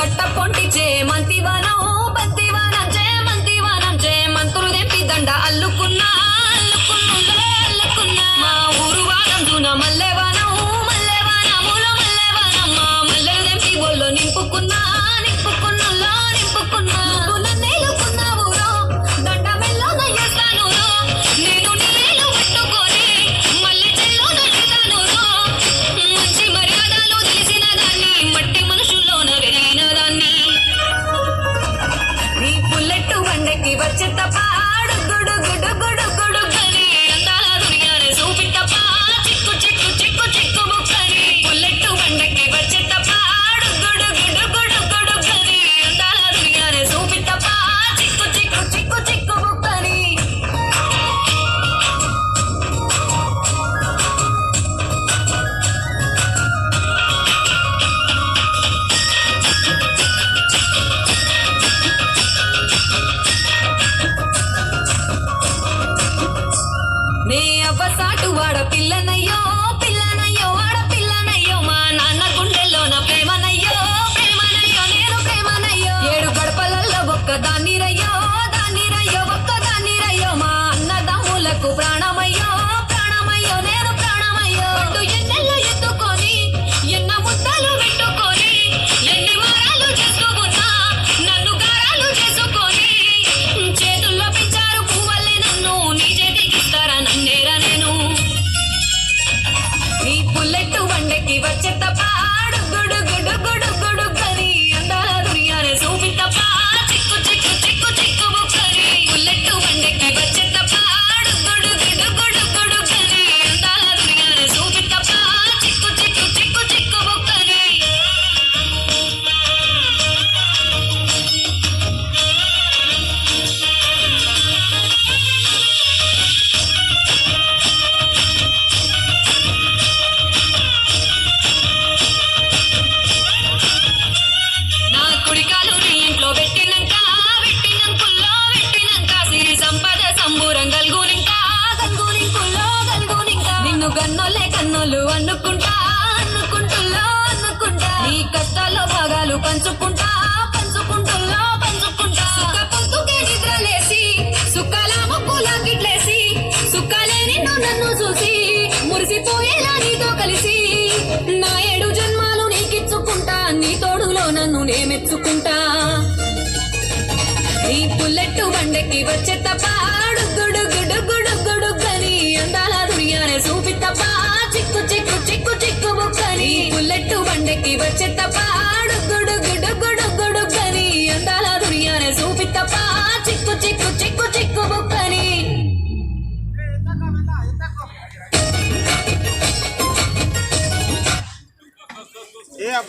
పట్ట పొంటిచే మంతివానం బంతివానం చే మంతులు తెంపి దండ అల్లుకున్నా మా ఊరు వానం జూన మల్లెవానం మూల మల్లెవానం మా మల్లెలు తెంపి ఒళ్ళో నింపుకున్నా నన్నేలుకున్నావురో దండ మెల్లో నయ్యేస్తాను నేను నీళ్ళు పెట్టుకొని మళ్ళీ చెల్లో నడుతాను మంచి మర్యాదలు తెలిసిన దాన్ని మట్టి మనుషుల్లోన వెలిగిన దాన్ని నీ పుల్లెట్టు బండెక్కి వచ్చే తప్ప గుడుగని అందాల దునియానే చూపిట్టప్ప చిక్కు ముక్కని పుల్లెట్టు బండెక్కి వచ్చే తప్ప గుడుగని అందాల దునియానే చూపిట్టప్ప చిక్కు ముక్కని నే అవ్వసాటు వాడ పిల్లనయ్యో వాడ పిల్లనయ్యో మా నాన్న గుండెల్లోన ప్రేమనయ్యో నేను ప్రేమనయ్యో 7 గడపలల్లో ఒక్కదాన్ని రయ్యో మా అన్నదమ్ములకు ప్రాణమయ్యో నేను ప్రాణమయ్యో పట్టు ఎన్నెల్లో ఎత్తుకొని ఎన్న ముద్దలు పెట్టుకొని ఎన్ని వారాలు చేసుకున్నా నన్ను గారాలు చేసుకొని చేతుల్లో పెంచారు పువ్వల్లే నన్ను నీ చేతికిస్తారా నన్నేరా నేను నీ పుల్లెట్టు బండెక్కి వచ్చే తప్ప గుడుగని అందాల దునియానే చూపిట్టప్ప చిక్కు ముక్కని పుల్లెట్టు బండెక్కి వచ్చే తప్ప గుడుగని అందాల దునియానే చూపిట్టప్ప చిక్కు ముక్కని నా కుడికాలు నీ ఇంట్లో పెట్టినంక సిరి సంపద సంబూరం గల్గునింక నిన్ను గన్నోలే కన్నోలు అనుకుంటా నీ కష్టాల్లో భాగాలు పంచుకుంటా సుఖ పొద్దుకే నిద్రలేసి సుఖాల ముక్కులా గిట్లేసి సుఖాలే నిన్ను నన్ను చూసి మురిసిపోయేలా నీతో కలిసి నా 7 జన్మాలు నీకిచ్చుకుంటా నీ తోడులో నన్ను నే మెచ్చుకుంటా నీ పుల్లెట్టు బండెక్కి వచ్చే తప్ప గుడుగని అందాల దునియానే చూపిట్టప్ప చిక్కు ముక్కని పుల్లెట్టు బండెక్కి వచ్చే తప్ప